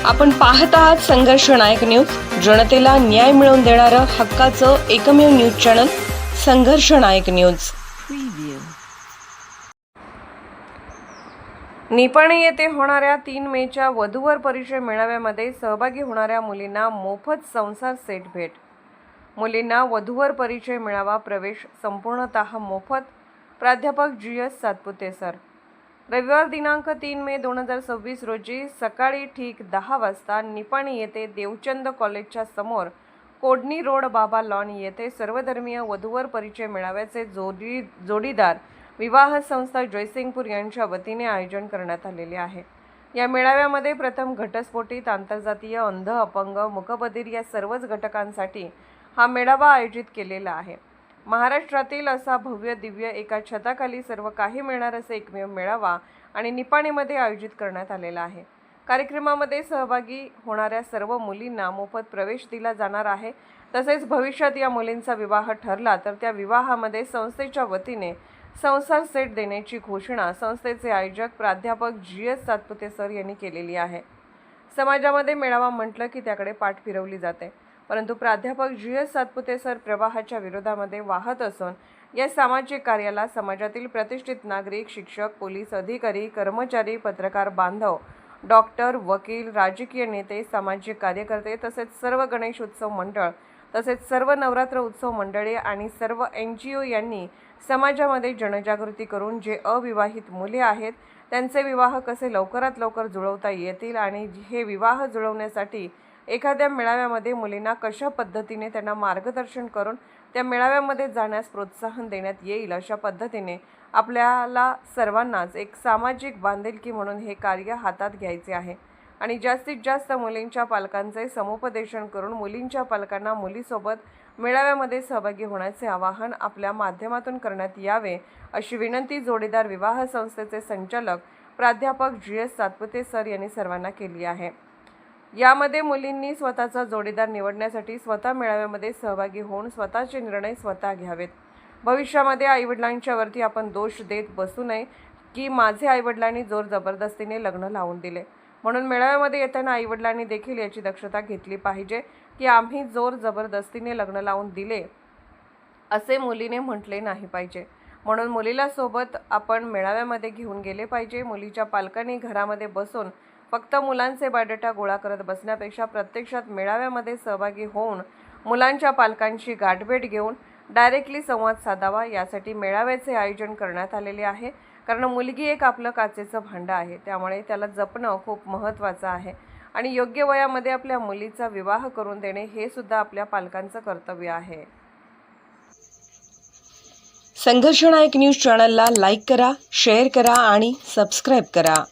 आपण पाहत आहात संघर्ष नायक न्यूज, जनतेला न्याय मिळवून देणारं हक्काचं एकमेव न्यूज चॅनल संघर्ष नायक न्यूज। निपाणी येथे होणाऱ्या 3 मेच्या वधूवर परिचय मेळाव्यामध्ये सहभागी होणाऱ्या मुलींना मोफत संसार सेट भेट। मुलींना वधूवर परिचय मेळावा प्रवेश संपूर्णतः मोफत। प्राध्यापक GS सातपुते सर। रविवार दिनांक 3 मे 2026 रोजी सकाळी ठीक 10 वाजता निपाणी येथे देवचंद कॉलेजच्या समोर कोडणी रोड बाबा लॉन येथे सर्वधर्मीय वधूवर परिचय मेळाव्याचे जोडीदार विवाह संस्था जयसिंगपूर यांच्या वतीने आयोजन करण्यात आलेले आहे। या मेळाव्यामध्ये प्रथम घटस्फोटित आंतरजातीय अंध अपंग मूकबधिर या सर्वच घटकांसाठी हा मेळावा आयोजित केलेला आहे। महाराष्ट्रातील असा भव्य दिव्य एका छताखाली सर्व काही मिळणार असे एकमेव मेळावा आणि निपाणीमध्ये आयोजित करण्यात आलेला आहे। कार्यक्रमामध्ये सहभागी होणाऱ्या सर्व मुलींना मोफत प्रवेश दिला जाणार आहे। तसेच भविष्यात या मुलींचा विवाह ठरला तर त्या विवाहामध्ये संस्थेच्या वतीने संसार सेट देण्याची घोषणा संस्थेचे आयोजक प्राध्यापक GS सातपुते सर यांनी केलेली आहे। समाजामध्ये मेळावा म्हटलं की त्याकडे पाठ फिरवली जाते, परंतु प्राध्यापक GS सातपुते सर प्रवाहाच्या विरोधामध्ये वाहत असून या सामाजिक कार्याला समाजातील प्रतिष्ठित नागरिक, शिक्षक, पोलीस अधिकारी, कर्मचारी, पत्रकार बांधव, डॉक्टर, वकील, राजकीय नेते, सामाजिक कार्यकर्ते तसेच सर्व गणेश उत्सव मंडळ तसेच सर्व नवरात्र उत्सव मंडळे आणि सर्व NGO यांनी समाजामध्ये जनजागृती करून जे अविवाहित मुले आहेत त्यांचे विवाह कसे लवकरात लवकर जुळवता येतील आणि हे विवाह जुळवण्यासाठी एखाद्या मेळाव्यामध्ये मुलींना कशा पद्धतीने त्यांना मार्गदर्शन करून त्या मेळाव्यामध्ये जाण्यास प्रोत्साहन देण्यात येईल अशा पद्धतीने आपल्याला सर्वांनाच एक सामाजिक बांधिलकी म्हणून हे कार्य हातात घ्यायचे आहे आणि जास्तीत जास्त मुलींच्या पालकांचे समुपदेशन करून मुलींच्या पालकांना मुलीसोबत मेळाव्यामध्ये सहभागी होण्याचे आवाहन आपल्या माध्यमातून करण्यात यावे अशी विनंती जोडीदार विवाह संस्थेचे संचालक प्राध्यापक GS सातपुते सर यांनी सर्वांना केली आहे। यामध्ये मुलींनी स्वतःचा जोडीदार निवडण्यासाठी स्वतः मेळाव्यामध्ये सहभागी होऊन स्वतःचे निर्णय स्वतः घ्यावेत। भविष्यामध्ये आईवडिलांच्या वरती आपण दोष देत बसू नये की माझे आईवडिलांनी जोर जबरदस्तीने लग्न लावून दिले, म्हणून मेळाव्यामध्ये येताना आईवडिलांनी देखील याची दक्षता घेतली पाहिजे की आम्ही जोर जबरदस्तीने लग्न लावून दिले असे मुलीने म्हटले नाही पाहिजे। म्हणून मुलीला सोबत आपण मेळाव्यामध्ये घेऊन गेले पाहिजे। मुलीच्या पालकांनी घरामध्ये बसून फक्त मुलांचे बायोडेटा गोळा करत बसण्यापेक्षा प्रत्यक्षात मेळाव्यामध्ये सहभागी होऊन मुलांच्या पालकांची गाठभेट घेऊन डायरेक्टली संवाद साधावा, यासाठी मेळाव्याचे आयोजन करण्यात आलेले आहे। कारण मुलगी एक आपलं काचेचं भांडं आहे, त्यामुळे त्याला जपणं खूप महत्त्वाचं आहे आणि योग्य वयामध्ये आपल्या मुलीचा विवाह करून देणे हे सुद्धा आपल्या पालकांचं कर्तव्य आहे। संघर्ष नायक न्यूज चॅनलला लाईक करा, शेअर करा आणि सबस्क्राईब करा।